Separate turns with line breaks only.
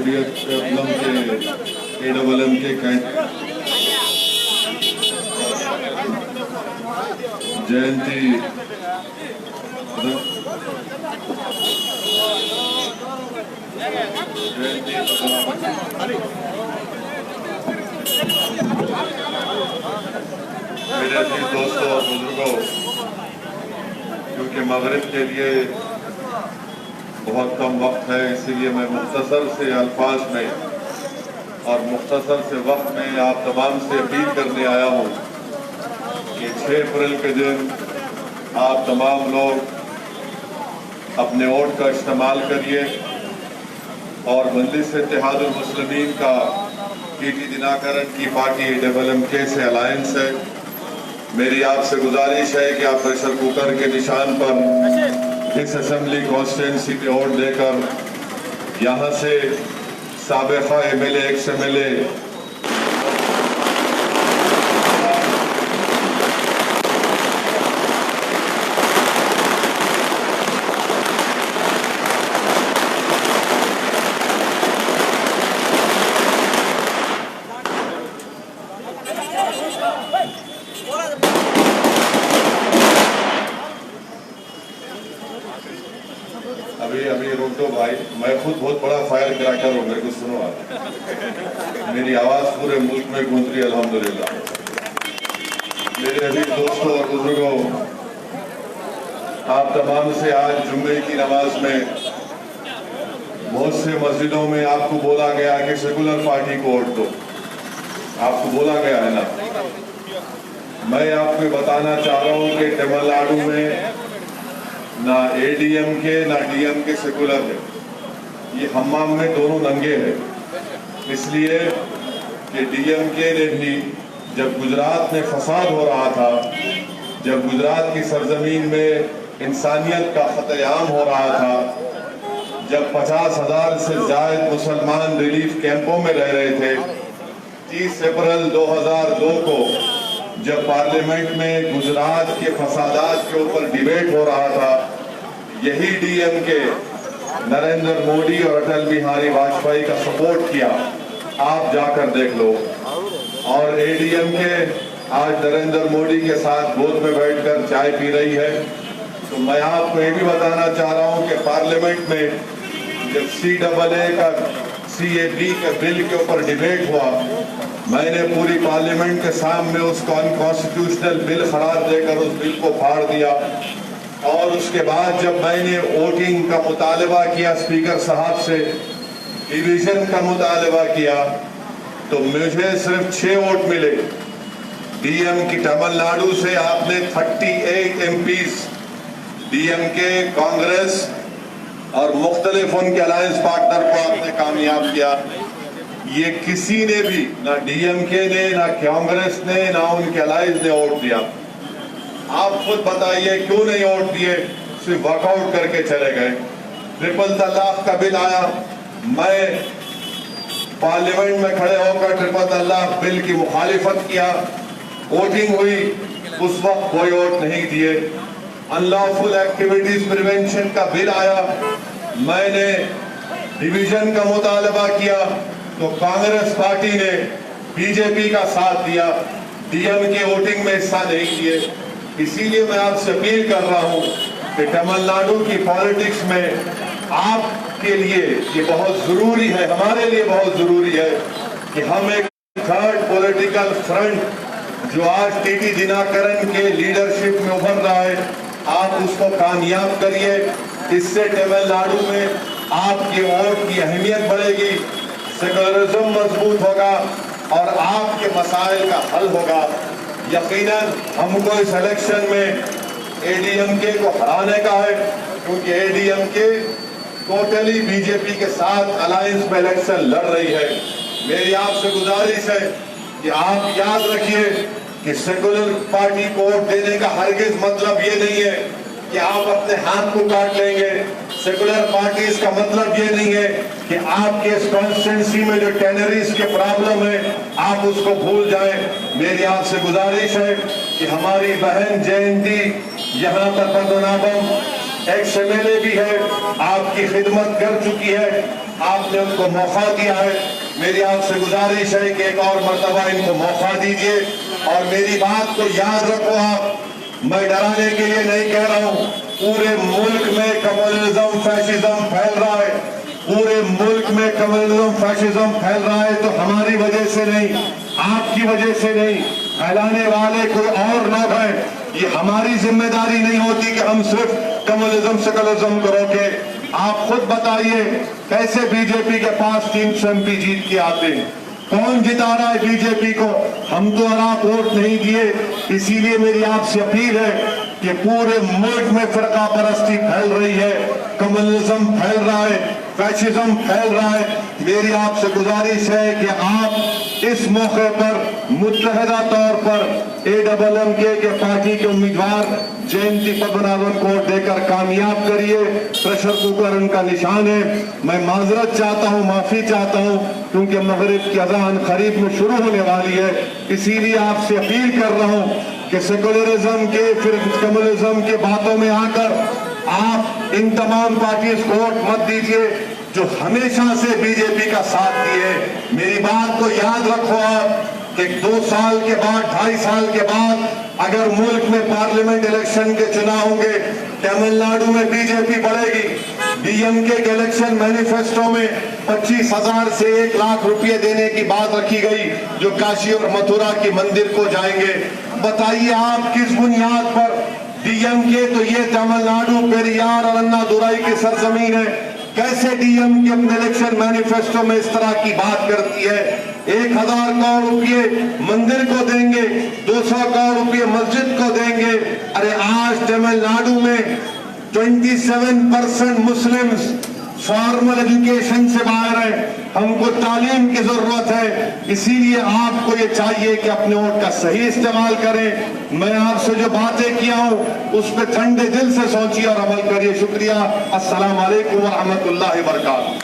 ADM के AMM के जयंती मेरे अजीज दोस्तों और बुजुर्गों, क्योंकि मगरिब के लिए बहुत कम वक्त है, इसीलिए मैं मुख्तसर से अल्फाज में और मुख्तसर से वक्त में आप तमाम से अपील करने आया हूँ कि 6 अप्रैल के दिन आप तमाम लोग अपने वोट का इस्तेमाल करिए और मजलिस इत्तेहादुल मुस्लिमीन का टीटी दिनाकरन की पार्टी AMMK से अलायंस है। मेरी आपसे गुजारिश है कि आप प्रेशर कुकर के निशान पर इस असेंबली कॉन्स्टिट्यूंसी में वोट देकर यहाँ से साबिक़ा MLA एक्स MLA अभी रुक दो भाई, मैं खुद बहुत बड़ा फायर क्रैकर हूँ, मेरे को सुनो आप। मेरी आवाज पूरे मुल्क में गूंज रही है अल्हम्दुलिल्लाह। मेरे अभी दोस्तों और बुजुर्गों, आप तमाम से आज जुम्मे की नमाज में बहुत से मस्जिदों में आपको बोला गया कि सेकुलर पार्टी को वोट दो, आपको बोला गया है ना। मैं आपको बताना चाह रहा हूँ कि तमिलनाडु में ना ADMK ना DMK सेकुलर है, ये हम्माम में दोनों नंगे हैं। इसलिए कि DMK ने भी जब गुजरात में फसाद हो रहा था, जब गुजरात की सरजमीन में इंसानियत का ख़त्लेआम हो रहा था, जब 50,000 से ज़ायद मुसलमान रिलीफ कैंपों में रह रहे थे, 30 अप्रैल 2002 को जब पार्लियामेंट में गुजरात के फसादात के ऊपर डिबेट हो रहा था, यही DMK नरेंद्र मोदी और अटल बिहारी वाजपेयी का सपोर्ट किया। आप जाकर देख लो। और ADMK आज नरेंद्र मोदी के साथ गोद में बैठकर चाय पी रही है। तो मैं आपको ये भी बताना चाह रहा हूँ कि पार्लियामेंट में जब CAA का CAB के बिल के ऊपर डिबेट हुआ, मैंने पूरी पार्लियामेंट के सामने उसको अनकॉन्स्टिट्यूशनल बिल करार देकर उस बिल को फाड़ दिया। और उसके बाद जब मैंने वोटिंग का मुतालबा किया स्पीकर साहब से, डिवीजन का मुतालबा किया, तो मुझे सिर्फ 6 वोट मिले। DM की तमिलनाडु से आपने 38 MPs DMK, कांग्रेस और मुख्तलिफ उनके अलायंस पार्टनर को आपने कामयाब किया। ये किसी ने भी, ना DMK ने, ना कांग्रेस ने, ना उनके अलायंस ने वोट दिया। आप खुद बताइए क्यों नहीं वोट दिए, सिर्फ वर्कआउट करके चले गए। ट्रिपल तलाक का बिल आया, मैं पार्लियामेंट में खड़े होकर ट्रिपल तलाक बिल की मुखालिफत किया, वोटिंग हुई, उस वक्त कोई वोट नहीं दिए। अनलॉफुल एक्टिविटीज प्रिवेंशन का बिल आया, मैंने डिवीजन का मुतालबा किया, तो कांग्रेस पार्टी ने BJP का साथ दिया, DMK वोटिंग में हिस्सा नहीं लिए। इसीलिए मैं आपसे अपील कर रहा हूं कि तमिलनाडु की पॉलिटिक्स में आपके लिए ये बहुत जरूरी है, हमारे लिए बहुत जरूरी है कि हम एक थर्ड पॉलिटिकल फ्रंट जो आज टीटी दिनाकरन के लीडरशिप में उभर रहा है, आप उसको कामयाब करिए। इससे तमिलनाडु में आपके वोट की अहमियत बढ़ेगी, सेकुलरिज्म मजबूत होगा और आपके मसाइल का हल होगा। यकीनन हमको इस इलेक्शन में ADMK को हराने का है, क्योंकि ADMK टोटली BJP के साथ अलायंस में इलेक्शन लड़ रही है। मेरी आपसे गुजारिश है कि आप याद रखिए कि सेकुलर पार्टी को वोट देने का हरगिज मतलब ये नहीं है कि आप अपने हाथ को काट लेंगे। सेकुलर पार्टीज का मतलब ये नहीं है कि आपके कॉन्स्टिट्यूंसी में जो टेनरीज के प्रॉब्लम है आप उसको भूल जाएं। मेरी आपसे गुजारिश है कि हमारी बहन जयंती यहाँ पर पद्मनाभम एक्स MLA भी है, आपकी खिदमत कर चुकी है, आपने उनको मौका दिया है। मेरी आपसे गुजारिश है कि एक और मर्तबा इनको मौका दीजिए। और मेरी बात को याद रखो आप, मैं डराने के लिए नहीं कह रहा हूं। पूरे मुल्क में कम्युनिज्म फैशिज्म फैल रहा है, पूरे मुल्क में कम्युनिज्म फैशिज्म फैल रहा है, तो हमारी वजह से नहीं, आपकी वजह से नहीं, फैलाने वाले कोई और लोग हैं। ये हमारी जिम्मेदारी नहीं होती कि हम सिर्फ कम्युनिज्म सेकुलरिज्म को रोके। आप खुद बताइए कैसे बीजेपी के पास 300 MP जीत के आते हैं, कौन जिता रहा है बीजेपी को? हम तो आप वोट नहीं दिए। इसीलिए मेरी आपसे अपील है कि पूरे मुल्क में फिरका परस्ती फैल रही है, कम्युनिज्म फैल रहा है, फैशिज्म फैल रहा है। मेरी आपसे गुजारिश है कि आप इस मौके पर मुत्तहदा तौर पर AMMK के पार्टी के उम्मीदवार जयंती पद्मनाभन को वोट देकर कामयाब करिए। प्रेशर कुकर उनका निशान है। मैं माजरत चाहता हूँ, माफी चाहता हूँ, क्योंकि मगरिब की अजान करीब में शुरू होने वाली है। इसीलिए आपसे अपील कर रहा हूँ कि सेकुलरिज्म के फिर कम्युनिज्म के बातों में आकर आप इन तमाम पार्टीज को वोट मत दीजिए जो हमेशा से बीजेपी का साथ दिए। मेरी बात को याद रखो आप कि 2 साल के बाद, 2.5 साल के बाद अगर मुल्क में पार्लियामेंट इलेक्शन के चुनाव होंगे, तमिलनाडु में बीजेपी बढ़ेगी। DMK के इलेक्शन मैनिफेस्टो में 25,000 से 1 लाख रुपए देने की बात रखी गई, जो काशी और मथुरा के मंदिर को जाएंगे। बताइए आप किस बुनियाद पर? DMK तो ये तमिलनाडु, पेरियार और अन्नादुराई की सरजमीन है। कैसे DMK अपने इलेक्शन मैनिफेस्टो में इस तरह की बात करती है? 1,000 करोड़ रुपये मंदिर को देंगे, 200 करोड़ रुपये मस्जिद को देंगे। अरे आज तमिलनाडु में 27% मुस्लिम्स फॉर्मल एजुकेशन से बाहर है। हमको तालीम की जरूरत है। इसीलिए आपको ये चाहिए कि अपने वोट का सही इस्तेमाल करें। मैं आपसे जो बातें किया हूं उस पर ठंडे दिल से सोचिए और अमल करिए। शुक्रिया। अस्सलाम वालेकुम व रहमतुल्लाहि व बरकातहू।